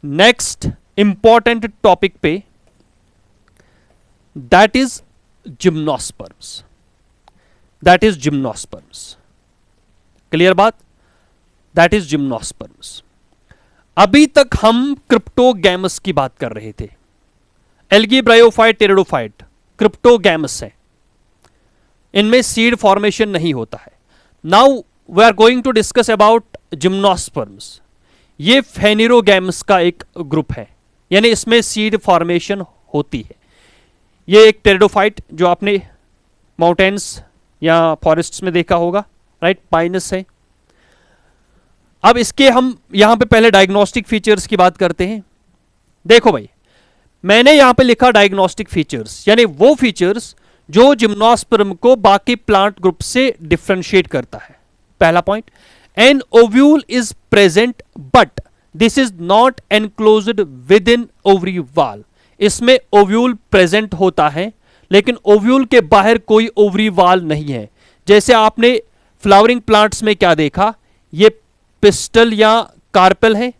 Next important topic पे, that is gymnosperms. That is gymnosperms. Clear बात? That is gymnosperms. अभी तक हम क्रिप्टोगैमस की बात कर रहे थे। एल्गी, ब्रायोफाइट, टेरिडोफाइट क्रिप्टोगैमस है, इनमें सीड फॉर्मेशन नहीं होता है। Now we are going to discuss about gymnosperms. ये फेनिरोगैमस का एक ग्रुप है, यानी इसमें सीड फॉर्मेशन होती है। ये एक टेरिडोफाइट जो आपने माउंटेन्स या फॉरेस्ट्स में देखा होगा, राइट, पाइनस है। अब इसके हम यहां पे पहले डायग्नोस्टिक फीचर्स की बात करते हैं। देखो भाई, मैंने यहां पे लिखा डायग्नोस्टिक फीचर्स, यानी वो फीचर्स जो जिम्नोस्पर्म को बाकी प्लांट ग्रुप से डिफरेंशिएट करता है। पहला point, an ovule is present but this is not enclosed within ovary wall. इसमें ओव्यूल प्रेजेंट होता है, लेकिन ओव्यूल के बाहर कोई ओवरी वॉल नहीं है। जैसे आपने फ्लावरिंग प्लांट्स में क्या देखा, ये पिस्टल या कार्पेल है,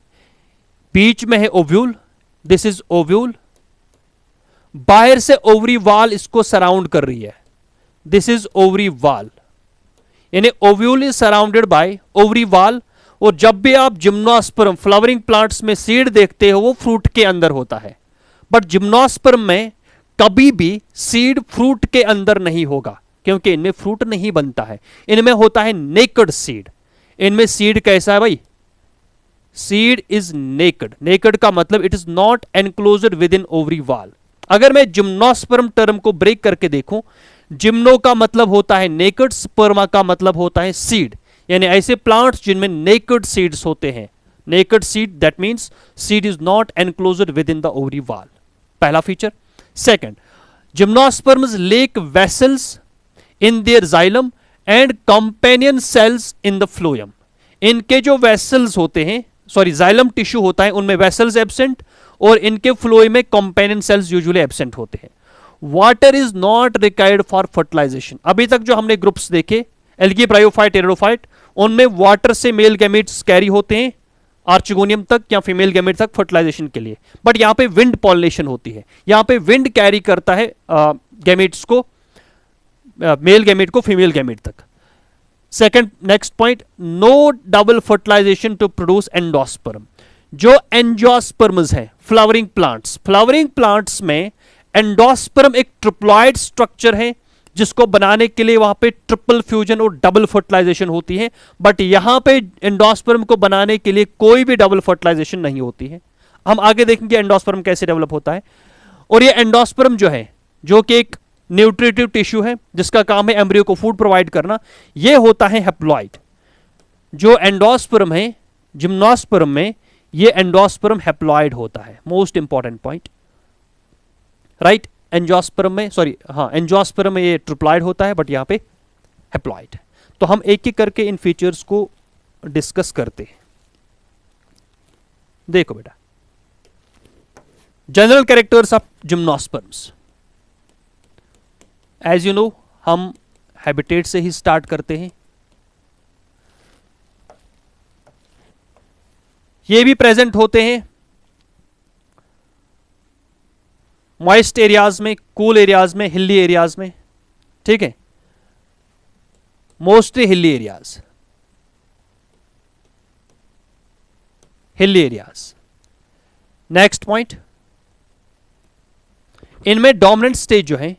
बीच में है ओव्यूल, दिस इज ओव्यूल, बाहर से ओवरी वॉल इसको सराउंड कर रही है, दिस इज ओवरी वॉल, यानी ovule is surrounded by ovary wall. और जब भी आप जिम्नोस्पर्म फ्लावरिंग प्लांट्स में सीड देखते हो वो फ्रूट के अंदर होता है, बट जिम्नोस्पर्म में कभी भी सीड फ्रूट के अंदर नहीं होगा, क्योंकि इनमें फ्रूट नहीं बनता है, इनमें होता है नेकड सीड। इनमें सीड कैसा है भाई? Seed is necked. नेकड का मतलब it is not enclosed within ovary wall. अगर मैं जिम्नोस्पर्म टर्म को ब्रेक करके देखूं, जिम्नो का मतलब होता है नेकड, स्पर्मा का मतलब होता है सीड, यानी ऐसे प्लांट्स जिनमें नेकड सीड्स होते हैं। Naked seed, that means seed is not enclosed within the ovary wall. पहला feature. Second, gymnosperms lack vessels in their xylem and companion cells in the phloem. इनके जो vessels होते हैं, sorry xylem tissue होता है, उनमें vessels absent, और इनके फ्लोएम में कंपेनियन सेल्स यूजुअली एब्सेंट होते हैं। Water is not required for fertilisation. अभी तक जो हमने ग्रुप्स देखे, एल्गी, ब्रायोफाइट, टेरिडोफाइट, उनमें वाटर से मेल गैमेट्स कैरी होते हैं आर्चिगोनियम तक या फीमेल गैमेट तक फर्टिलाइजेशन के लिए, बट यहां पे विंड पॉलिनेशन होती है, यहां पे विंड कैरी करता है गैमेट्स को, मेल गैमेट को फीमेल गैमेट तक। Second, next point, no double fertilisation to produce endosperm. जो एंजियोस्पर्म्स हैं फ्लावरिंग प्लांट्स में एंडोस्पर्म एक ट्रिप्लॉइड स्ट्रक्चर है, जिसको बनाने के लिए वहां पे ट्रिपल फ्यूजन और डबल फर्टिलाइजेशन होती है, बट यहां पे एंडोस्पर्म को बनाने के लिए कोई भी डबल फर्टिलाइजेशन नहीं होती है। हम आगे देखेंगे एंडोस्पर्म कैसे डेवलप होता है। और ये एंडोस्पर्म जो है, जो कि एक न्यूट्रिटिव टिश्यू है जिसका काम है एम्ब्रियो को फूड प्रोवाइड करना, ये होता है हैप्लॉइड। जो एंडोस्पर्म है जिम्नोस्पर्म में, ये एंडोस्पर्म हैप्लॉइड होता है। Most important point, right. Angiosperm में, सॉरी हाँ, एंजियोस्पर्म में ये ट्रिप्लॉइड होता है, बट यहां पे हैप्लॉइड है। तो हम एक एक करके इन फीचर्स को डिस्कस करते हैं। देखो बेटा, general characters of gymnosperms. As you know, हम हैबिटेट से ही स्टार्ट करते हैं। ये भी प्रेजेंट होते हैं मॉइस्ट एरियाज में, कूल एरियाज में, हिली एरियाज में, ठीक है, mostly hilly areas, hilly areas. Next point, इनमें डोमिनेंट स्टेज जो है,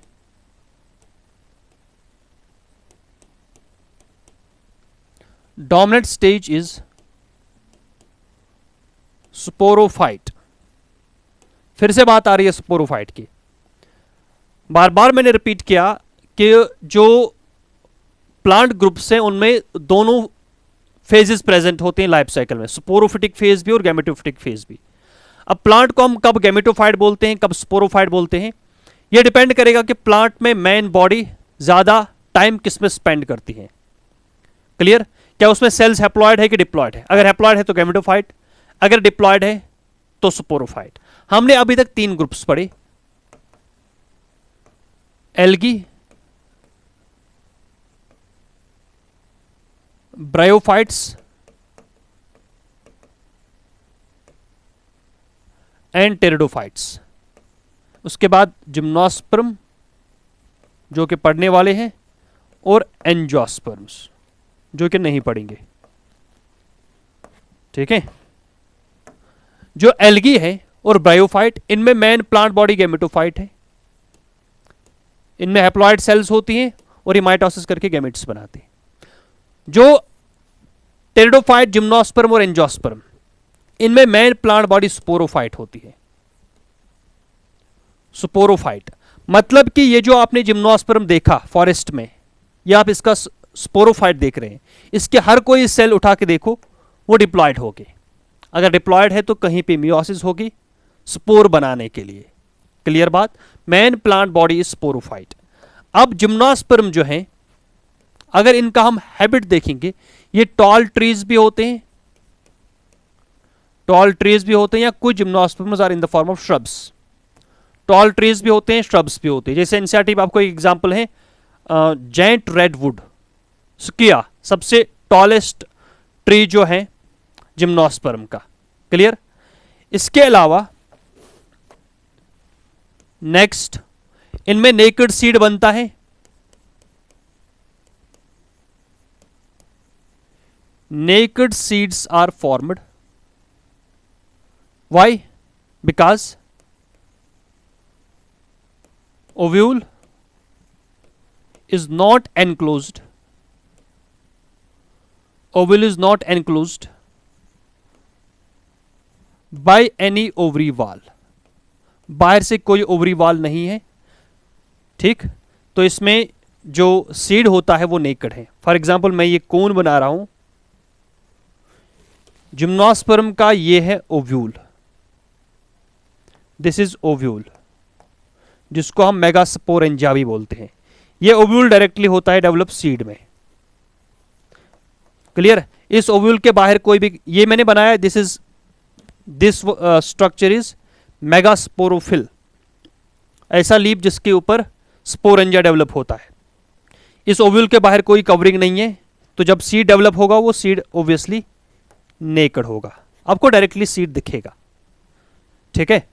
डोमिनेंट स्टेज इज स्पोरोफाइट। फिर से बात आ रही है स्पोरोफाइट की। बार बार मैंने रिपीट किया कि जो प्लांट ग्रुप्स हैं उनमें दोनों फेजेस प्रेजेंट होते हैं लाइफ साइकिल में, स्पोरोफिटिक फेज भी और गैमेटोफिटिक फेज भी। अब प्लांट को हम कब गैमेटोफाइट बोलते हैं, कब स्पोरोफाइट बोलते हैं, यह डिपेंड करेगा कि प्लांट में मेन बॉडी ज्यादा टाइम किस में स्पेंड करती है। क्लियर? क्या उसमें सेल्स हैप्लॉइड है कि डिप्लॉयड है? अगर हैप्लॉइड है तो गैमेटोफाइट, अगर डिप्लॉयड है तो स्पोरोफाइट। हमने अभी तक 3 ग्रुप्स पढ़े, एल्गी, ब्रायोफाइट्स एंड टेरिडोफाइट्स। उसके बाद जिम्नोस्पर्म जो कि पढ़ने वाले हैं, और एंजियोस्पर्म्स जो कि नहीं पढ़ेंगे। ठीक है, जो एल्गी है और ब्रायोफाइट, इनमें मेन प्लांट बॉडी गैमेटोफाइट है। इनमें हैप्लॉइड सेल्स होती हैं और ये माइटोसिस करके गैमेट्स बनाते हैं। जो टेरिडोफाइट, जिम्नोस्पर्म और एंजियोस्पर्म, इनमें मेन प्लांट बॉडी स्पोरोफाइट होती है। स्पोरोफाइट मतलब कि ये जो आपने जिम्नोस्पर्म देखा फॉरेस्ट में, ये आप इसका स्पोरोफाइट देख रहे हैं। इसके हर कोई सेल उठा के देखो, वो डिप्लॉयड होगी। अगर डिप्लॉयड है तो कहीं पे मियोसिस होगी स्पोर बनाने के लिए। क्लियर बात? Main plant body is sporophyte. अब जिम्नोस्पर्म जो है, अगर इनका हम हैबिट देखेंगे, ये टॉल ट्रीज भी होते हैं, टॉल ट्रीज भी होते हैं, या कुछ gymnosperms are in the form of shrubs. Tall trees भी होते हैं, श्रब्स भी होते हैं। जैसे एनसीईआरटी में आपको एक एग्जांपल है, जायंट रेडवुड स्किया, सबसे टॉलेस्ट ट्री जो है जिम्नोस्पर्म का। क्लियर? इसके अलावा नेक्स्ट, इनमें नेकेड सीड बनता है। Naked seeds are formed. Why? Because ovule is not enclosed. Ovule is not enclosed by any ovary wall. बाहर से कोई ओवरी वॉल नहीं है। ठीक, तो इसमें जो सीड होता है वो नेकेड है। फॉर एग्जाम्पल मैं ये कोन बना रहा हूं, जिम्नोस्पर्म का ये है ओव्यूल, दिस इज ओव्यूल, जिसको हम मेगास्पोरेंजिया भी बोलते हैं। ये ओव्यूल डायरेक्टली होता है डेवलप सीड में। क्लियर? इस ओव्यूल के बाहर कोई भी, ये मैंने बनाया, दिस स्ट्रक्चर इज मेगास्पोरोफिल, ऐसा लीफ जिसके ऊपर स्पोरेंजिया डेवलप होता है। इस ओव्यूल के बाहर कोई कवरिंग नहीं है, तो जब सीड डेवलप होगा वो सीड ऑब्वियसली नेकेड होगा, आपको डायरेक्टली सीड दिखेगा। ठीक है,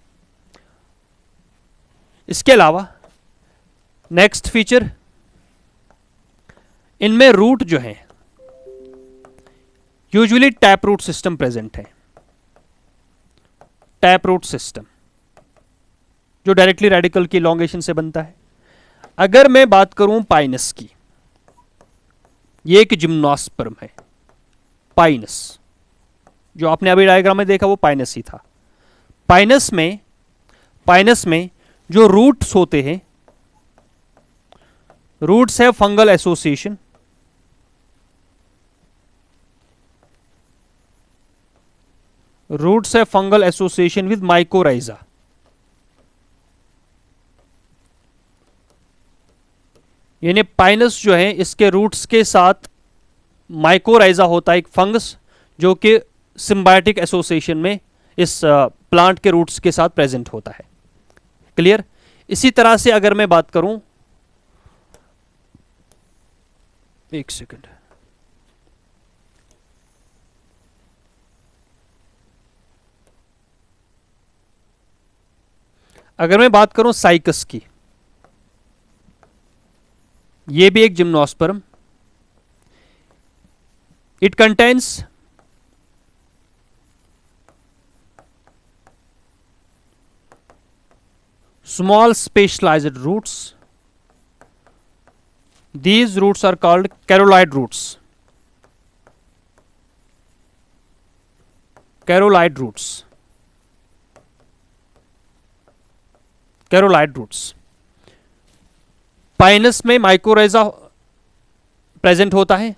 इसके अलावा नेक्स्ट फीचर, इनमें रूट जो है usually tap root system present है। टैप रूट सिस्टम जो डायरेक्टली रेडिकल की इलॉन्गेशन से बनता है। अगर मैं बात करूं पाइनस की, ये एक जिम्नोस्पर्म है, पाइनस, जो आपने अभी डायग्राम में देखा वो पाइनस ही था। पाइनस में जो रूट्स होते हैं, रूट्स है फंगल एसोसिएशन, रूट्स है फंगल एसोसिएशन विद माइकोराइजा। यानी पाइनस जो है, इसके रूट्स के साथ माइकोराइजा होता है, एक फंगस जो कि सिम्बायोटिक एसोसिएशन में इस प्लांट के रूट्स के साथ प्रेजेंट होता है। क्लियर? इसी तरह से अगर मैं बात करूं, एक सेकंड, अगर मैं बात करूं साइकस की, ये भी एक gymnosperm, it contains small specialized roots. These roots are called carollide roots. Carollide roots. Carollide roots. Pinus में माइकोराइजा प्रेजेंट होता है,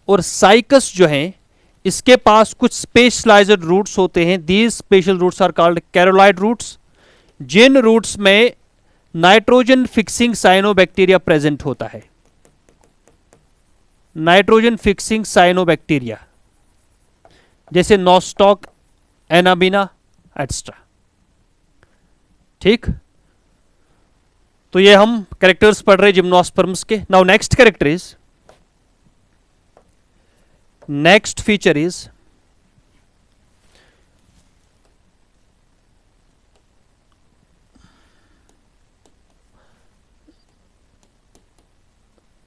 और साइकस जो है इसके पास कुछ स्पेशलाइज्ड रूट्स होते हैं। These special roots are called coralloid roots, जिन रूट्स में नाइट्रोजन फिक्सिंग साइनोबैक्टीरिया प्रेजेंट होता है। नाइट्रोजन फिक्सिंग साइनोबैक्टीरिया जैसे नोस्टॉक, एनाबिना एटस्ट्रा। ठीक, तो ये हम कैरेक्टर्स पढ़ रहे जिम्नोस्पर्म्स के। Now next character is, next feature is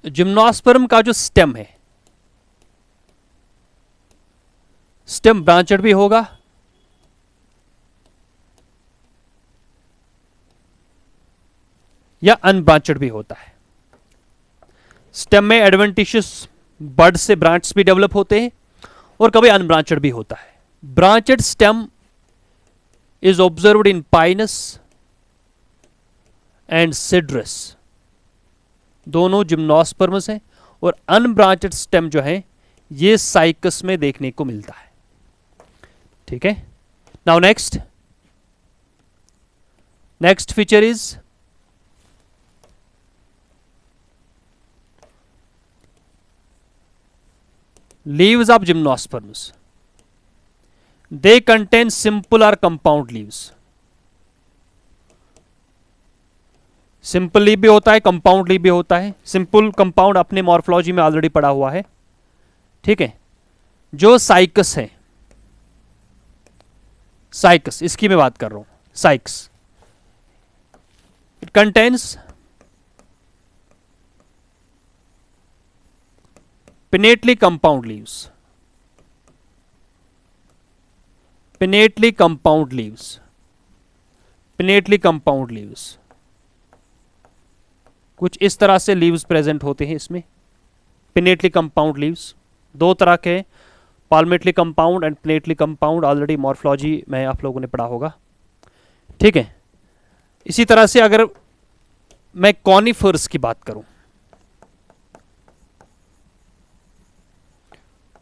gymnosperm का जो स्टेम है, स्टेम ब्रांचेड भी होगा या अनब्रांचेड भी होता है। स्टेम में एडवेंटिशियस बड से ब्रांच भी डेवलप होते हैं और कभी अनब्रांचेड भी होता है। Branched stem is observed in Pinus and Cedrus, दोनों जिम्नोस्पर्म्स हैं, और अनब्रांचेड स्टेम जो है ये साइकस में देखने को मिलता है। ठीक है, now next feature is leaves of gymnosperms. They contain simple or compound leaves. Simple leave भी होता है, कंपाउंड लीव भी होता है। सिंपल कंपाउंड अपने मॉर्फोलॉजी में ऑलरेडी पढ़ा हुआ है। ठीक है, जो साइकस है, साइकस इसकी मैं बात कर रहा हूं, Sikes, it contains pinnately compound leaves, pinnately compound leaves, pinnately compound leaves, कुछ इस तरह से लीव्स प्रेजेंट होते हैं इसमें। पिनेटली कंपाउंड लीव्स दो तरह के, palmately compound and pinnately compound, already morphology में आप लोगों ने पढ़ा होगा। ठीक है, इसी तरह से अगर मैं कॉनिफर्स की बात करूं,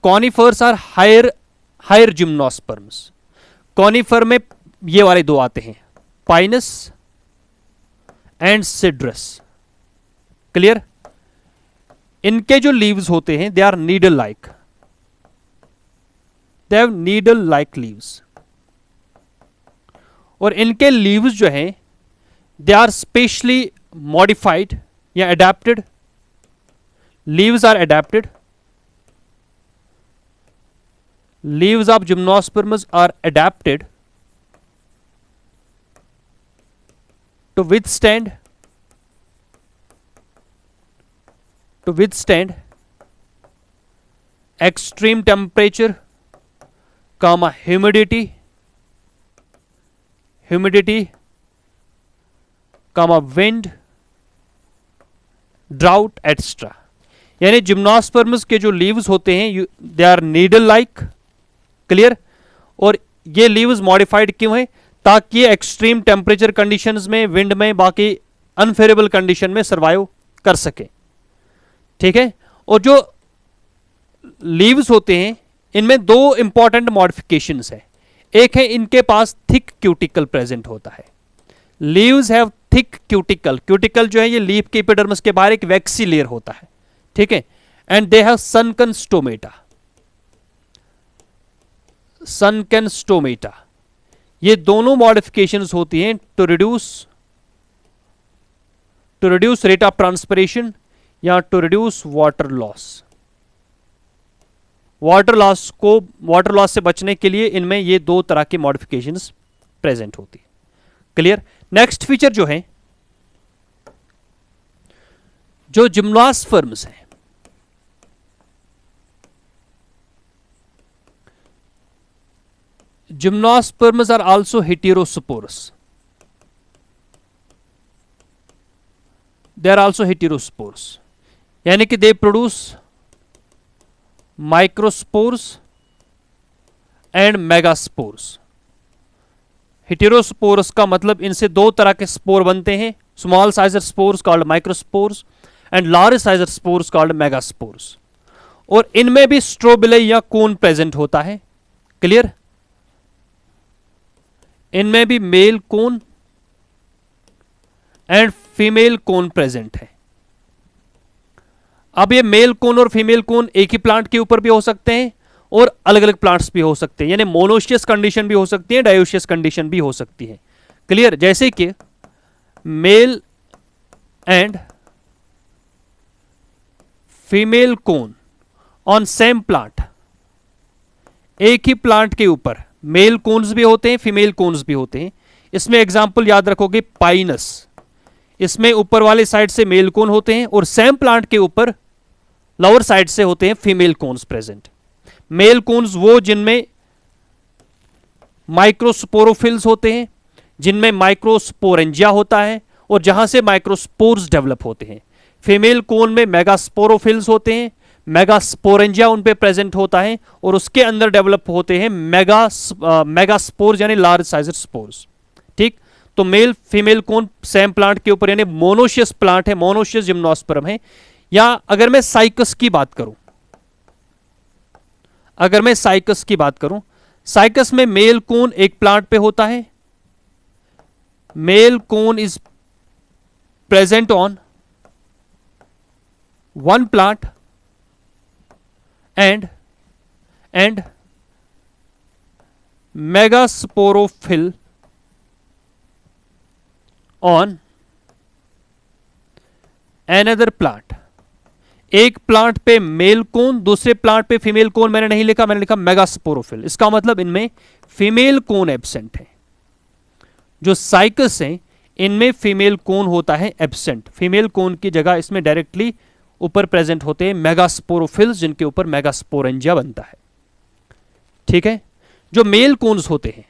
conifers are higher gymnosperms. Conifer में ये वाले दो आते हैं, पाइनस एंड सिड्रस। क्लियर? इनके जो लीव्स होते हैं they are needle like, they have needle like leaves, और इनके लीव्स जो हैं दे आर स्पेशली मॉडिफाइड या adapted. Leaves are adapted, leaves of gymnosperms are adapted to withstand extreme temperature, humidity, wind, drought, etc. यानी gymnosperms के जो leaves होते हैं they are needle like. Clear? और ये लीव्स मॉडिफाइड क्यों है? ताकि एक्सट्रीम टेम्परेचर कंडीशंस में, विंड में, बाकी अनफेवरेबल कंडीशन में सर्वाइव कर सके। ठीक है, और जो लीव्स होते हैं इनमें दो इंपॉर्टेंट मॉडिफिकेशंस है। एक है इनके पास थिक क्यूटिकल प्रेजेंट होता है। Leaves have thick cuticle, cuticle जो है ये लीफ के एपिडर्मिस के बाहर एक वैक्सी लेयर होता है। ठीक है, and they have sunken stomata, sunken stomata. ये दोनों मॉडिफिकेशंस होती हैं to reduce rate of transpiration या to reduce water loss. Water loss से बचने के लिए इनमें ये दो तरह की मॉडिफिकेशंस प्रेजेंट होती है। क्लियर? नेक्स्ट फीचर जो है, जो जिम्नोस्पर्म्स हैं, gymnosperms are also heterosporous, they are also heterosporous, यानी कि they produce microspores and megaspores. Heterosporous का मतलब इनसे दो तरह के स्पोर बनते हैं, small sized spores called microspores and large sized spores called megaspores. और इनमें भी स्ट्रोबिलाई या कोन प्रेजेंट होता है। क्लियर? इनमें भी male cone and female cone present है। अब ये मेल कोन और फीमेल कोन एक ही प्लांट के ऊपर भी हो सकते हैं और अलग अलग प्लांट्स भी हो सकते हैं, यानी मोनोशियस कंडीशन भी हो सकती है, डायोशियस कंडीशन भी हो सकती है। क्लियर? जैसे कि male and female cone on same plant, एक ही प्लांट के ऊपर मेल कोन्स भी होते हैं, फीमेल कोन्स भी होते हैं। इसमें एग्जांपल याद रखोगे पाइनस, इसमें ऊपर वाले साइड से मेल कोन होते हैं और सेम प्लांट के ऊपर लोअर साइड से होते हैं female cones present. Male cones वो जिनमें माइक्रोस्पोरोफिल्स होते हैं, जिनमें माइक्रोस्पोरेंजिया होता है और जहां से माइक्रोस्पोर्स डेवलप होते हैं। फीमेल कोन में मेगास्पोरोफिल्स होते हैं, मेगास्पोरेंजिया उन पे प्रेजेंट होता है और उसके अंदर डेवलप होते हैं मेगास्पोर्स यानी लार्ज साइज स्पोर्स। ठीक, तो male female cone same plant के ऊपर यानी मोनोशियस प्लांट है, मोनोशियस जिम्नोस्पर्म है। या अगर मैं साइकस की बात करूं, अगर मैं साइकस की बात करूं, साइकस में मेल कोन एक प्लांट पे होता है, male cone is present on one plant and megasporophyll on another plant। एक प्लांट पे मेल कोन, दूसरे प्लांट पे फीमेल कोन मैंने नहीं लिखा, मैंने लिखा मेगास्पोरोफिल। इसका मतलब इनमें फीमेल कोन एब्सेंट है। जो साइकस हैं इनमें फीमेल कोन होता है एब्सेंट। फीमेल कोन की जगह इसमें डायरेक्टली ऊपर प्रेजेंट होते हैं मेगास्पोरोफिल्स, जिनके ऊपर मेगास्पोरेंजिया बनता है। ठीक है, जो मेल कोन्स होते हैं,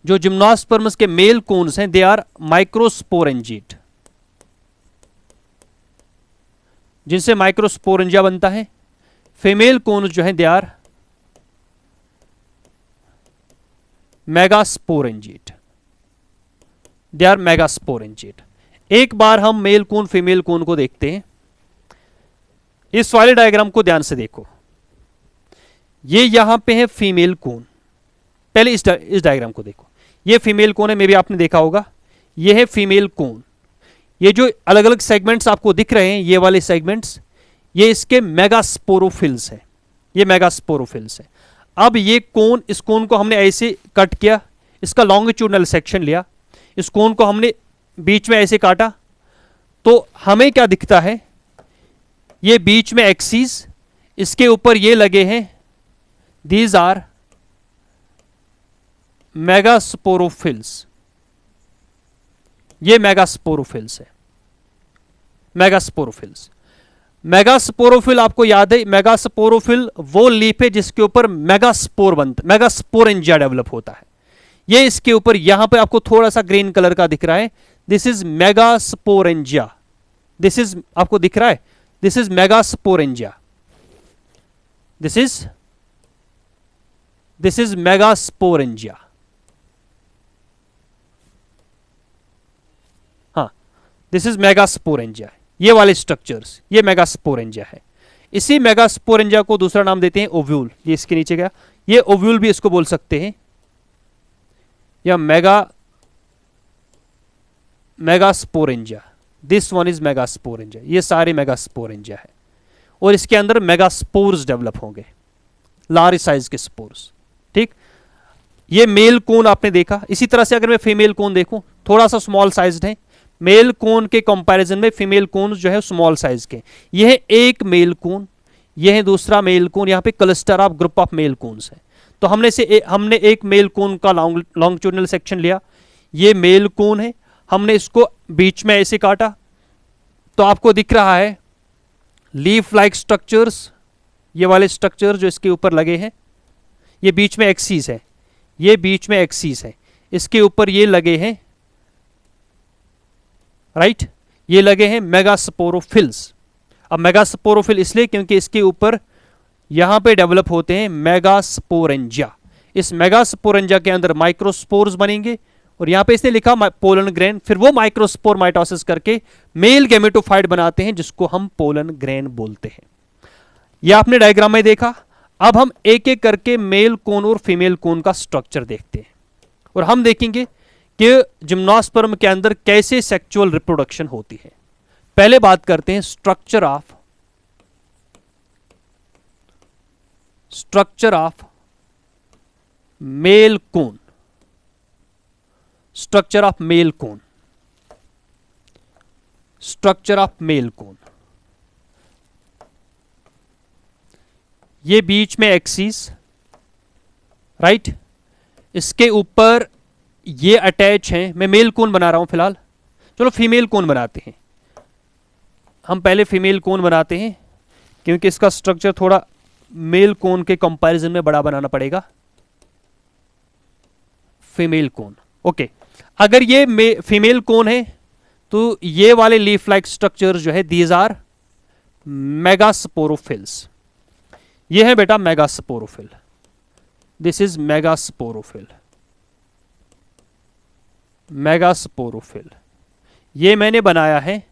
जो जिम्नोस्पर्म्स के मेल कोन्स हैं, दे आर माइक्रोस्पोरेंजिएट, जिनसे माइक्रोस्पोरेंजिया बनता है। फीमेल कोन्स जो हैं दे आर मेगास्पोरेंजिएट, दे आर मेगास्पोरेंजिएट। एक बार हम मेल कोन फीमेल कोन को देखते हैं। इस वाले डायग्राम को ध्यान से देखो, ये यहां पे है फीमेल कोन। पहले इस डायग्राम को देखो, ये फीमेल कोन है, मे भी आपने देखा होगा, ये है फीमेल कोन। ये जो अलग अलग सेगमेंट्स आपको दिख रहे हैं, ये वाले सेगमेंट्स, ये इसके मेगास्पोरोफिल्स है, ये मेगास्पोरोफिल्स है। अब ये कोन, इस कोन को हमने ऐसे कट किया, इसका लॉन्गिट्यूडनल सेक्शन लिया, इस कोन को हमने बीच में ऐसे काटा, तो हमें क्या दिखता है, ये बीच में एक्सिस, इसके ऊपर ये लगे हैं, दीज आर मेगास्पोरोफिल्स। ये मेगास्पोरोफिल्स है, मेगास्पोरोफिल्स। मेगास्पोरोफिल आपको याद है, मेगास्पोरोफिल वो लीफ है जिसके ऊपर मेगास्पोर बनता, मेगास्पोरेंजिया डेवलप होता है। ये इसके ऊपर यहां पे आपको थोड़ा सा ग्रीन कलर का दिख रहा है, this is megasporangia. This is आपको दिख रहा है, this is megasporangia, this is megasporangia. हाँ, दिस इज मेगास्पोरेंजिया। ये वाले स्ट्रक्चर्स, ये मेगास्पोरेंजिया है। इसी मेगास्पोरेंजिया को दूसरा नाम देते हैं ओव्यूल। ये इसके नीचे गया, ये ओव्यूल भी इसको बोल सकते हैं, या megasporangia. This one is megasporangia. ये सारे मेगास्पोरेंजिया है और इसके अंदर मेगास्पोर्स डेवलप होंगे, लार्ज साइज के स्पोर्स। ठीक, ये मेल कोन आपने देखा। इसी तरह से अगर मैं फीमेल कोन देखूं, थोड़ा सा स्मॉल साइज्ड है। मेल कोन के कंपैरिजन में फीमेल कोन जो है स्मॉल साइज के। यह है एक मेल कोन, यह है दूसरा मेल कोन, यहां पे cluster of group of male cones है। तो हमने एक मेल कोन का लॉन्गिट्यूडनल सेक्शन लिया, ये मेल कोन है, हमने इसको बीच में ऐसे काटा, तो आपको दिख रहा है लीफ लाइक स्ट्रक्चर्स, ये वाले स्ट्रक्चर जो इसके ऊपर लगे हैं, ये बीच में एक्सिस है, ये बीच में एक्सिस है, इसके ऊपर ये लगे हैं, राइट, ये लगे हैं मेगास्पोरोफिल्स। अब मेगास्पोरोफिल इसलिए क्योंकि इसके ऊपर यहां पे डेवलप होते हैं मेगास्पोरेंजिया। इस मेगास्पोरेंजिया के अंदर माइक्रोस्पोर्स बनेंगे और यहां पे इसने लिखा पोलन ग्रेन, फिर वो माइक्रोस्पोर माइटोसिस करके मेल गैमेटोफाइट बनाते हैं जिसको हम पोलन ग्रेन बोलते हैं। यह आपने डायग्राम में देखा। अब हम एक एक करके मेल कोन और फीमेल कोन का स्ट्रक्चर देखते हैं और हम देखेंगे कि जिम्नोस्पर्म के अंदर कैसे सेक्सुअल रिप्रोडक्शन होती है। पहले बात करते हैं structure of male cone. Structure of male cone, structure of male cone. ये बीच में एक्सिस, राइट, इसके ऊपर ये अटैच हैं। मैं मेल कोन बना रहा हूं फिलहाल। चलो फीमेल कोन बनाते हैं, हम पहले फीमेल कोन बनाते हैं क्योंकि इसका स्ट्रक्चर थोड़ा मेल कोन के कंपैरिजन में बड़ा बनाना पड़ेगा। Female cone, okay. अगर ये फीमेल कोन है तो ये वाले लीफ लाइक स्ट्रक्चर जो है दीज आर मेगास्पोरोफिल्स। ये है बेटा megasporophyll, this is megasporophyll. Megasporophyll ये मैंने बनाया है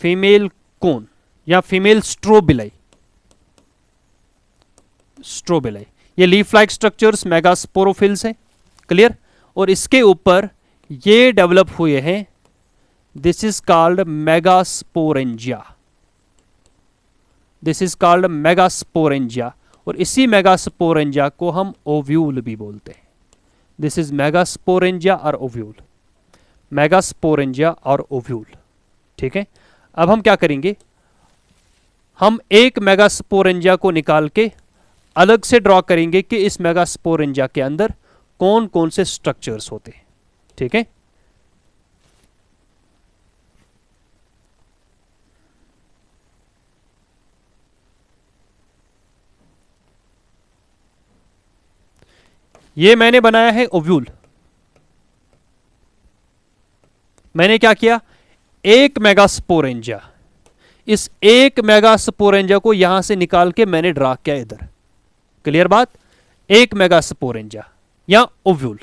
फीमेल कोन या फीमेल स्ट्रोबिलाई। स्ट्रोबिलाई ये लीफ लाइक स्ट्रक्चर्स मेगास्पोरोफिल्स है, क्लियर। और इसके ऊपर ये डेवलप हुए हैं, this is called megasporangia, this is called megasporangia. और इसी मेगास्पोरेंजिया को हम ओव्यूल भी बोलते हैं। दिस इज मेगास्पोरेंजिया और ओव्यूल, मेगास्पोरेंजिया और ओव्यूल, ठीक है। अब हम क्या करेंगे, हम एक मेगास्पोरेंजिया को निकाल के अलग से ड्रॉ करेंगे कि इस मेगास्पोरेंजिया के अंदर कौन कौन से स्ट्रक्चर्स होते हैं, ठीक है। ये मैंने बनाया है ओव्यूल। मैंने क्या किया, एक मेगास्पोरेंजिया, इस एक मेगास्पोरेंजिया को यहां से निकाल के मैंने ड्रा किया इधर, क्लियर बात। एक मेगास्पोरेंजिया या ओव्यूल,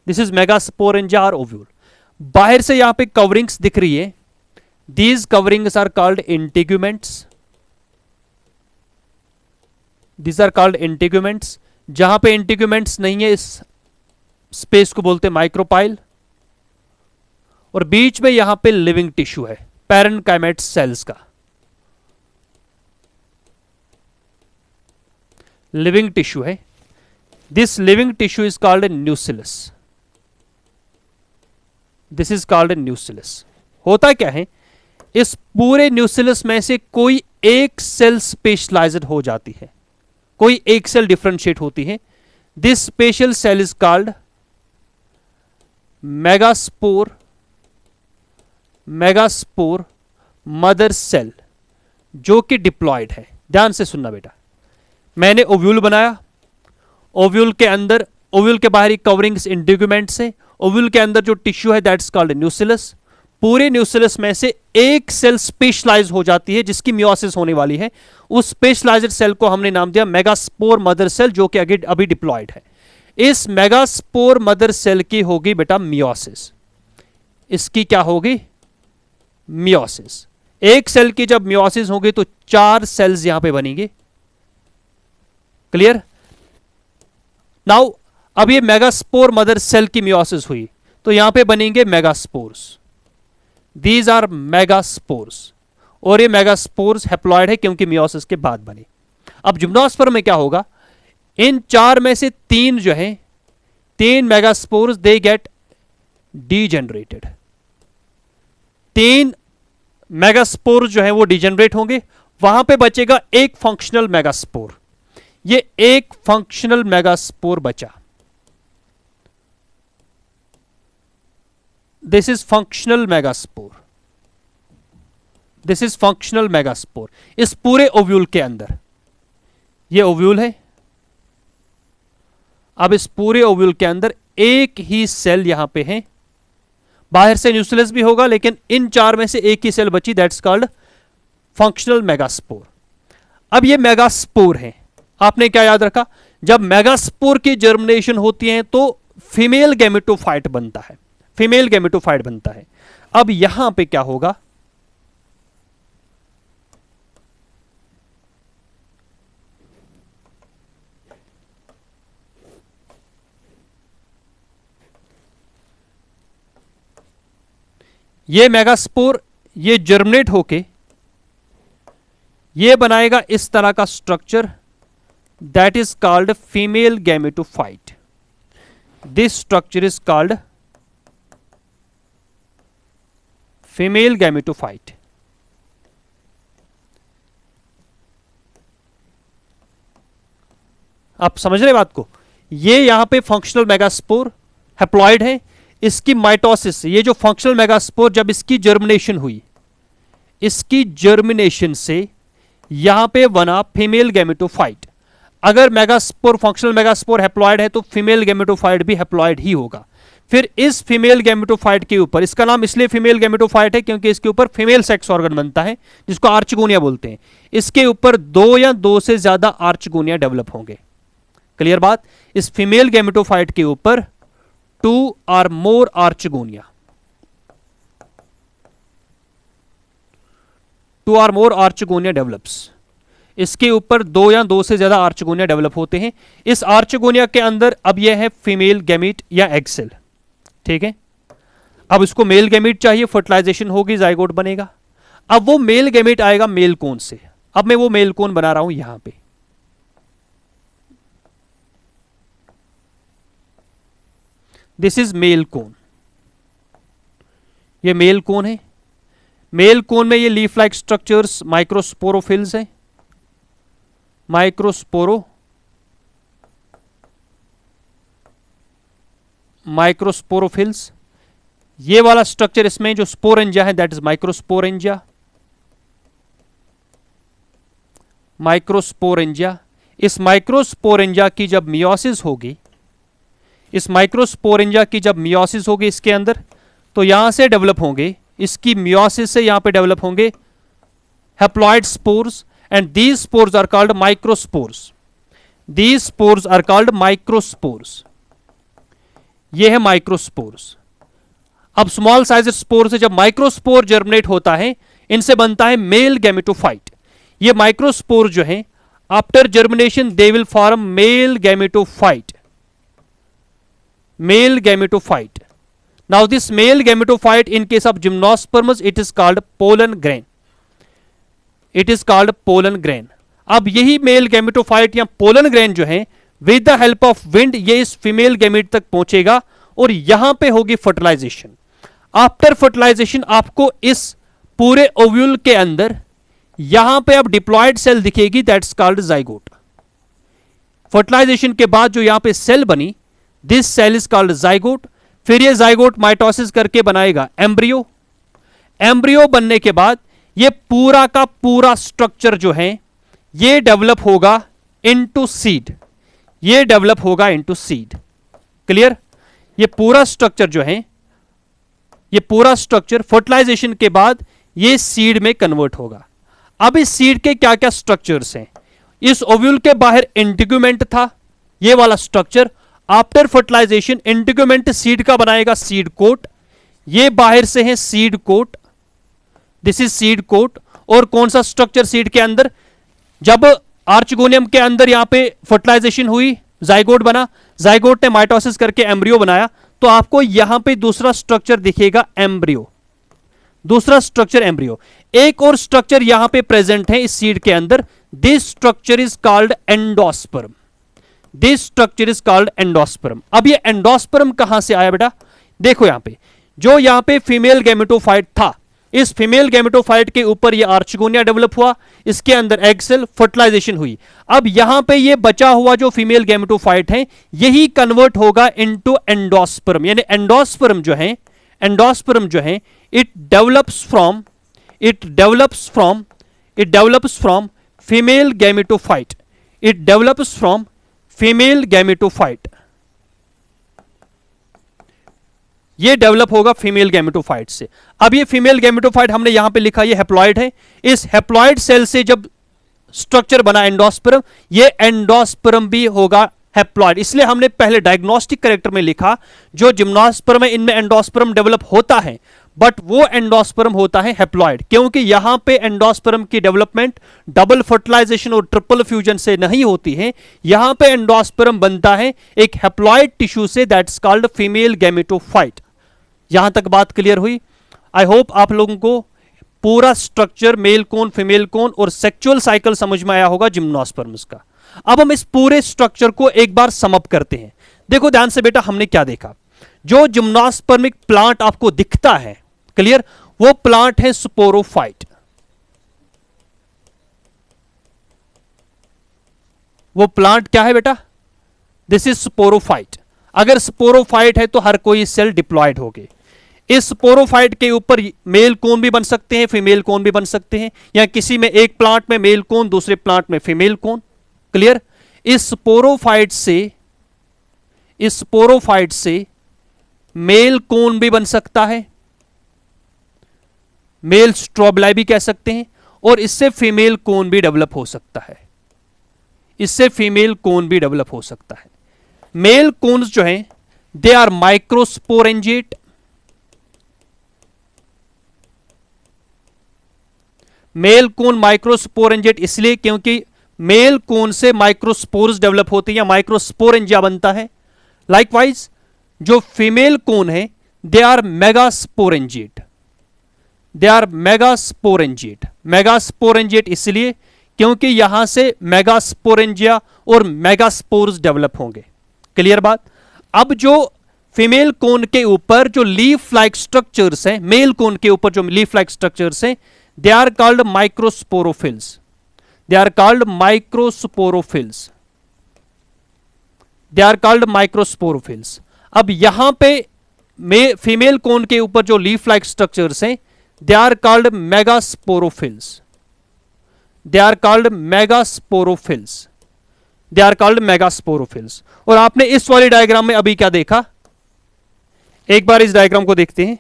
दिस इज मेगास्पोरेंजिया और ओव्यूल। बाहर से यहां पे कवरिंग्स दिख रही है, these coverings are called integuments, these are called integuments. जहां पे इंटीग्यूमेंट्स नहीं है इस स्पेस को बोलते माइक्रोपाइल। और बीच में यहां पे लिविंग टिश्यू है, पैरेन्काइमेट सेल्स का लिविंग टिश्यू है। This living tissue is called न्यूसिलस, this is called न्यूसिलस। होता क्या है, इस पूरे न्यूसिलस में से कोई एक सेल स्पेशलाइज्ड हो जाती है, कोई एक सेल डिफरेंशिएट होती है। This special cell is called megaspore, megaspore mother cell, जो कि डिप्लॉयड है। ध्यान से सुनना बेटा, मैंने ओव्यूल बनाया, ओव्यूल के अंदर, ओव्यूल के बाहरी कवरिंग्स इंटीग्यूमेंट्स है, ओव्यूल के अंदर जो टिश्यू है दैट्स कॉल्ड न्यूसिलस। पूरे न्यूसिलस में से एक सेल स्पेशलाइज हो जाती है जिसकी मियोसिस होने वाली है। उस स्पेशलाइज्ड सेल को हमने नाम दिया मेगास्पोर मदर सेल, जो कि अभी डिप्लॉयड है। इस मेगास्पोर मदर सेल की होगी बेटा मियोसिस, इसकी क्या होगी, मियोसिस। एक सेल की जब मियोसिस होगी तो 4 सेल्स यहां पे बनेंगे, क्लियर। नाउ अब ये मेगास्पोर मदर सेल की मियोसिस हुई तो यहां पे बनेंगे मेगास्पोर्स, दीज आर मेगास्पोर्स। और ये मेगास्पोर्स हैप्लॉयड है क्योंकि मियोसिस के बाद बने। अब जिम्नोस्पर्म में क्या होगा, इन 4 में से 3 जो है, 3 megaspores they get degenerated, 3 megaspores जो है वो डीजेनरेट होंगे। वहां पे बचेगा एक फंक्शनल मेगास्पोर, ये एक फंक्शनल मेगास्पोर बचा। This is functional megaspore, this is functional megaspore. इस पूरे ओव्यूल के अंदर, ये ओव्यूल है। अब इस पूरे ओव्यूल के अंदर एक ही सेल यहां पे है, बाहर से न्यूक्लियस भी होगा लेकिन इन 4 में से एक ही सेल बची, दैट्स कॉल्ड फंक्शनल मेगास्पोर। अब ये मेगास्पोर है, आपने क्या याद रखा, जब मेगास्पोर की जर्मिनेशन होती है तो फीमेल गैमेटोफाइट बनता है, फीमेल गैमेटोफाइट बनता है। अब यहां पे क्या होगा, ये मेगास्पोर ये जर्मिनेट होके ये बनाएगा इस तरह का structure, that is called female gametophyte. This structure is called female gametophyte. आप समझ रहे बात को, ये यहां पे फंक्शनल मेगास्पोर हैप्लॉइड है, इसकी माइटोसिस से, ये जो फंक्शनल मेगास्पोर जब इसकी जर्मिनेशन हुई, इसकी जर्मिनेशन से यहां पे बना फीमेल गैमेटोफाइट। अगर मेगास्पोर फंक्शनल मेगास्पोर हैप्लॉइड है तो फीमेल गैमेटोफाइट भी हैप्लॉइड ही होगा। फिर इस फीमेल गैमेटोफाइट के ऊपर, इसका नाम इसलिए फीमेल गैमेटोफाइट है क्योंकि इसके ऊपर फीमेल सेक्स ऑर्गन बनता है जिसको आर्चगोनिया बोलते हैं। इसके ऊपर 2 या 2 से ज्यादा आर्चगोनिया डेवलप होंगे। क्लियर बात? इस फीमेल गैमेटोफाइट के ऊपर 2 or more archegonia, 2 or more archegonia develops. इसके ऊपर 2 या 2 से ज्यादा आर्चगोनिया डेवलप होते हैं। इस आर्चगोनिया के अंदर अब यह है फीमेल गैमीट या एग सेल। ठीक है, अब इसको मेल गैमीट चाहिए, फर्टिलाइजेशन होगी, जाइगोट बनेगा। अब वो मेल गैमीट आएगा मेल कोन से। अब मैं वो मेल कोन बना रहा हूं यहां पे। दिस इज मेल कोन, ये मेल कोन है। मेल कोन में ये लीफ लाइक स्ट्रक्चर्स माइक्रोस्पोरोफिल्स है, माइक्रोस्पोरोफिल्स। ये वाला स्ट्रक्चर इसमें जो स्पोरेंजिया है दैट इज माइक्रोस्पोरेंजिया, माइक्रोस्पोरेंजिया। इस माइक्रोस्पोरेंजिया की जब मियोसिस होगी, इस माइक्रोस्पोरेंजिया की जब मियोसिस होगी इसके अंदर, तो यहां से डेवलप होंगे, इसकी मियोसिस से यहां पे डेवलप होंगे haploid spores, and these spores are called microspores. These spores are called microspores. ये है माइक्रोस्पोर्स। अब स्मॉल साइज स्पोर से जब माइक्रोस्पोर जर्मिनेट होता है, इनसे बनता है मेल गैमेटोफाइट। ये माइक्रोस्पोर जो है after germination they will form male gametophyte, male gametophyte. Now this male gametophyte in case of gymnosperms it is called pollen grain, it is called pollen grain. अब यही मेल गैमेटोफाइट या pollen grain जो है with the help of wind ये इस female gamete तक पहुंचेगा और यहां पे होगी फर्टिलाइजेशन। आफ्टर फर्टिलाइजेशन आपको इस पूरे ओव्यूल के अंदर यहां पे अब डिप्लॉयड सेल दिखेगी दैट्स कॉल्ड जाइगोट। फर्टिलाइजेशन के बाद जो यहां पे सेल बनी this cell is called zygote. फिर ये जाइगोट माइटोसिस करके बनाएगा एम्ब्रियो। एम्ब्रियो बनने के बाद ये पूरा का पूरा स्ट्रक्चर जो है ये डेवलप होगा इनटू सीड, ये डेवलप होगा इनटू सीड। क्लियर? ये पूरा स्ट्रक्चर जो है, ये पूरा स्ट्रक्चर फर्टिलाइजेशन के बाद ये सीड में कन्वर्ट होगा। अब इस सीड के क्या क्या स्ट्रक्चर्स हैं? इस ओव्यूल के बाहर इंटिग्यूमेंट था, ये वाला structure. After fertilisation integument seed का बनाएगा सीड कोट, ये बाहर से है seed coat, this is seed coat. और कौन सा स्ट्रक्चर सीड के अंदर? जब आर्चगोनियम के अंदर यहां पे फर्टिलाइजेशन हुई, जाइगोट बना, जाइगोट ने माइटोसिस करके एम्ब्रियो बनाया, तो आपको यहां पे दूसरा स्ट्रक्चर दिखेगा एम्ब्रियो, दूसरा स्ट्रक्चर एम्ब्रियो। एक और स्ट्रक्चर यहां पे प्रेजेंट है इस सीड के अंदर, this structure is called endosperm, this structure is called endosperm. अब ये एंडोस्पर्म कहां से आया बेटा? देखो यहां पे जो यहां पे फीमेल गैमेटोफाइट था, इस फीमेल गैमेटोफाइट के ऊपर ये आर्चगोनिया डेवलप हुआ, इसके अंदर एग सेल, फर्टिलाइजेशन हुई। अब यहां पे ये बचा हुआ जो फीमेल गैमेटोफाइट है यही कन्वर्ट होगा इनटू एंडोस्पर्म। यानी एंडोस्पर्म जो है, एंडोस्पर्म जो है it develops from female gametophyte, it develops from female gametophyte, ये डेवलप होगा फीमेल गैमेटोफाइट से। अब ये फीमेल गैमेटोफाइट हमने यहां पे लिखा ये हैप्लॉइड है। इस हैप्लॉइड सेल से जब स्ट्रक्चर बना एंडोस्पर्म, ये एंडोस्पर्म भी होगा हैप्लॉइड। इसलिए हमने पहले डायग्नोस्टिक कैरेक्टर में लिखा जो जिम्नोस्पर्म है इनमें एंडोस्पर्म डेवलप होता है, बट वो एंडोस्पर्म होता है हैप्लॉइड, क्योंकि यहां पे एंडोस्पर्म की डेवलपमेंट डबल फर्टिलाइजेशन और ट्रिपल फ्यूजन से नहीं होती है। यहां पे एंडोस्पर्म बनता है एक हैप्लॉइड टिश्यू से दैट्स कॉल्ड फीमेल गैमेटोफाइट। यहां तक बात क्लियर हुई? आई होप आप लोगों को पूरा structure male cone, female cone और सेक्सुअल साइकिल समझ में आया होगा जिम्नोस्पर्म्स का। अब हम इस पूरे स्ट्रक्चर को एक बार सम अप करते हैं। देखो ध्यान से बेटा, हमने क्या देखा? जो जिम्नोस्पर्मिक प्लांट आपको दिखता है, क्लियर, वो प्लांट है स्पोरोफाइट, वो प्लांट क्या है बेटा? This is sporophyte. अगर स्पोरोफाइट है तो हर कोई सेल डिप्लॉयड हो गए। इस स्पोरोफाइट के ऊपर मेल कोन भी बन सकते हैं, फीमेल कोन भी बन सकते हैं, या किसी में एक प्लांट में मेल कोन, दूसरे प्लांट में फीमेल कोन। क्लियर? इस स्पोरोफाइट से मेल कोन भी बन सकता है, मेल स्ट्रोबलाई भी कह सकते हैं, और इससे फीमेल कोन भी डेवलप हो सकता है, इससे फीमेल कोन भी डेवलप हो सकता है। मेल कोन्स जो हैं they are microsporangiate, male cone microsporangiate इसलिए क्योंकि मेल कोन से माइक्रोस्पोर्स डेवलप होते हैं या माइक्रोस्पोरेंजिया बनता है। लाइकवाइज जो फीमेल कोन है दे आर मेगास्पोरेंजिएट, दे आर मेगास्पोरेंजिएट। मेगास्पोरेंजिएट इसलिए क्योंकि यहां से मेगास्पोरेंजिया और मेगास्पोर्स डेवलप होंगे। क्लियर बात? अब जो फीमेल कोन के ऊपर जो लीफ लाइक स्ट्रक्चर्स हैं, मेल कोन के ऊपर जो लीफ लाइक स्ट्रक्चर्स हैं, they are called microsporophylls, they are called microsporophylls, they are called microsporophylls. अब यहां पे फीमेल कोन के ऊपर जो लीफ लाइक स्ट्रक्चर्स हैं they are called megasporophylls, they are called megasporophylls, they are called megasporophylls. और आपने इस वाली डायग्राम में अभी क्या देखा, एक बार इस डायग्राम को देखते हैं।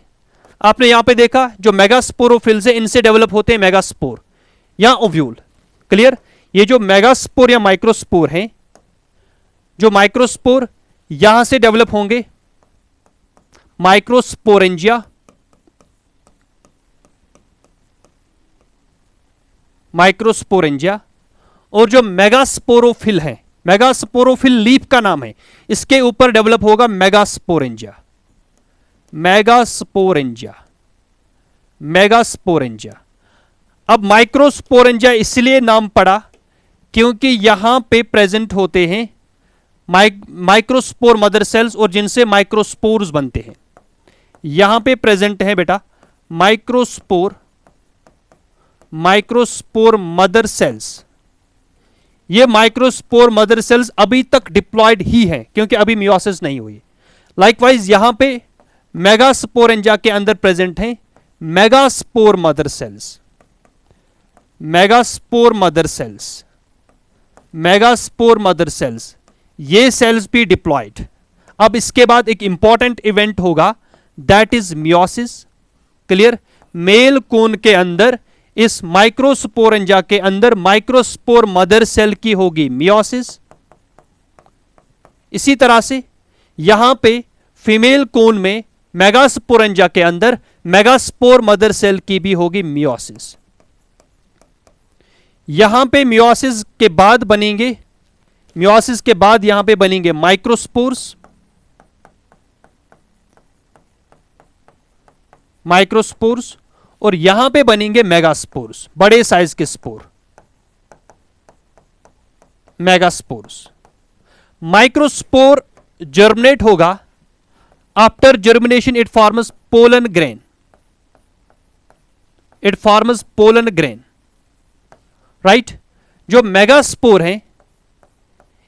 आपने यहां पे देखा जो मेगास्पोरोफिल्स है इनसे डेवलप होते हैं मेगास्पोर या ओव्यूल। क्लियर? ये जो मेगास्पोर या माइक्रोस्पोर हैं, जो माइक्रोस्पोर यहां से डेवलप होंगे माइक्रोस्पोरेंजिया, माइक्रोस्पोरेंजिया, और जो मेगास्पोरोफिल है, मेगास्पोरोफिल लीफ का नाम है, इसके ऊपर डेवलप होगा मेगास्पोरेंजिया, मेगास्पोरेंजिया, मेगास्पोरेंजिया। अब माइक्रोस्पोरेंजिया इसलिए नाम पड़ा क्योंकि यहां पे प्रेजेंट होते हैं माइक्रोस्पोर मदर सेल्स और जिनसे माइक्रोस्पोर्स बनते हैं। यहां पे प्रेजेंट है बेटा माइक्रोस्पोर मदर सेल्स। ये माइक्रोस्पोर मदर सेल्स अभी तक डिप्लॉयड ही हैं क्योंकि अभी मियोसिस नहीं हुई। लाइकवाइज यहां पे मेगास्पोरेंजिया के अंदर प्रेजेंट हैं megaspore mother cells, megaspore mother cells, megaspore mother cells, ये सेल्स भी डिप्लॉयड। अब इसके बाद एक इंपॉर्टेंट इवेंट होगा that is meiosis. Clear? Mail cone के अंदर इस माइक्रोस्पोरेंजिया के अंदर माइक्रोस्पोर मदर सेल की होगी मियोसिस। इसी तरह से यहां पे फीमेल कोन में मेगास्पोरेंजिया के अंदर मेगास्पोर मदर सेल की भी होगी मियोसिस। यहां पे मियोसिस के बाद बनेंगे, मियोसिस के बाद यहां पे बनेंगे माइक्रोस्पोर्स, माइक्रोस्पोर्स, और यहां पे बनेंगे मेगास्पोर्स, बड़े साइज के स्पोर, मेगास्पोर्स। माइक्रोस्पोर जर्मिनेट होगा, after germination it forms pollen grain, it forms pollen grain, right. जो मेगास्पोर है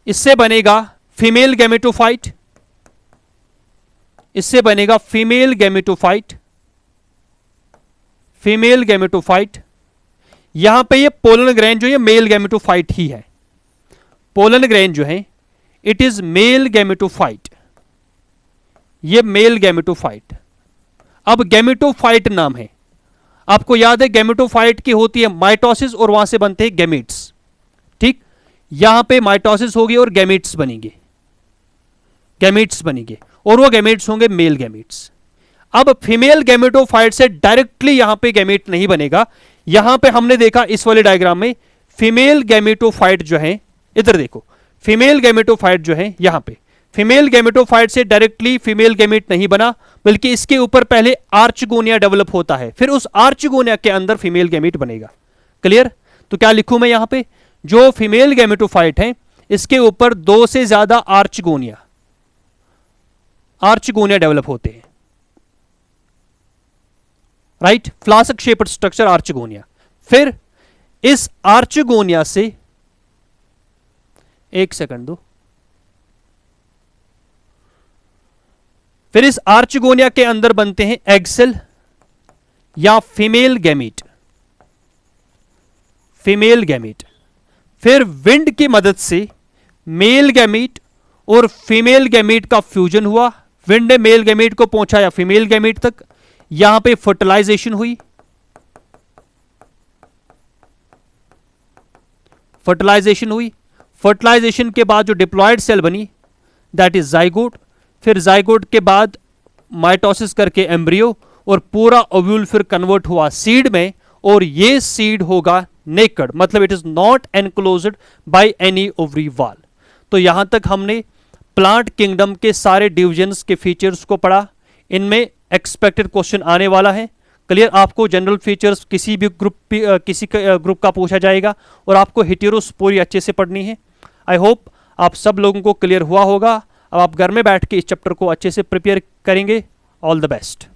इससे बनेगा फीमेल गैमेटोफाइट, इससे बनेगा फीमेल गैमेटोफाइट, फीमेल गैमेटोफाइट। यहां पे ये पोलन ग्रेन जो है मेल गैमेटोफाइट ही है, पोलन ग्रेन जो है इट इज मेल गैमेटोफाइट, ये मेल गैमेटोफाइट। अब गैमेटोफाइट नाम है, आपको याद है गैमेटोफाइट की होती है माइटोसिस और वहां से बनते हैं गैमीट्स। ठीक, यहां पे माइटोसिस होगी और गैमीट्स बनेंगे, गैमीट्स बनेंगे और वो गैमीट्स होंगे मेल गैमीट्स। अब फीमेल गैमेटोफाइट से डायरेक्टली यहां पे गैमीट नहीं बनेगा। यहां पे हमने देखा इस वाले डायग्राम में फीमेल गैमेटोफाइट जो है, इधर देखो फीमेल गैमेटोफाइट जो है, यहां पे फीमेल गैमेटोफाइट से डायरेक्टली फीमेल गैमीट नहीं बना, बल्कि इसके ऊपर पहले आर्चगोनिया डेवलप होता है, फिर उस आर्चगोनिया के अंदर फीमेल गैमीट बनेगा। क्लियर? तो क्या लिखूं मैं यहां पे, जो फीमेल गैमेटोफाइट है इसके ऊपर 2 से ज्यादा आर्चगोनिया डेवलप होते हैं, right. Flask shaped structure archegonia. फिर इस आर्चगोनिया से, एक सेकंड दो, फिर इस आर्चिगोनिया के अंदर बनते हैं एग सेल या फीमेल गैमीट, फीमेल गैमीट। फिर विंड की मदद से मेल गैमीट और फीमेल गैमीट का फ्यूजन हुआ, विंड ने मेल गैमीट को पहुंचाया फीमेल गैमीट तक, यहां पे फर्टिलाइजेशन हुई, फर्टिलाइजेशन हुई, फर्टिलाइजेशन के बाद जो डिप्लॉयड सेल बनी दैट इज जाइगोट, फिर जाइगोट के बाद माइटोसिस करके एम्ब्रियो, और पूरा ओव्यूल फिर कन्वर्ट हुआ सीड में, और ये सीड होगा नेकेड, मतलब it is not enclosed by any ovary wall. तो यहां तक हमने प्लांट किंगडम के सारे डिविजन्स के फीचर्स को पढ़ा, इनमें एक्सपेक्टेड क्वेश्चन आने वाला है। क्लियर, आपको जनरल फीचर्स किसी भी ग्रुप का पूछा जाएगा, और आपको हेटेरोस्पोरी अच्छे से पढ़नी है। आई होप आप सब लोगों को क्लियर हुआ होगा। अब आप घर में बैठ के इस चैप्टर को अच्छे से प्रिपेयर करेंगे। All the best.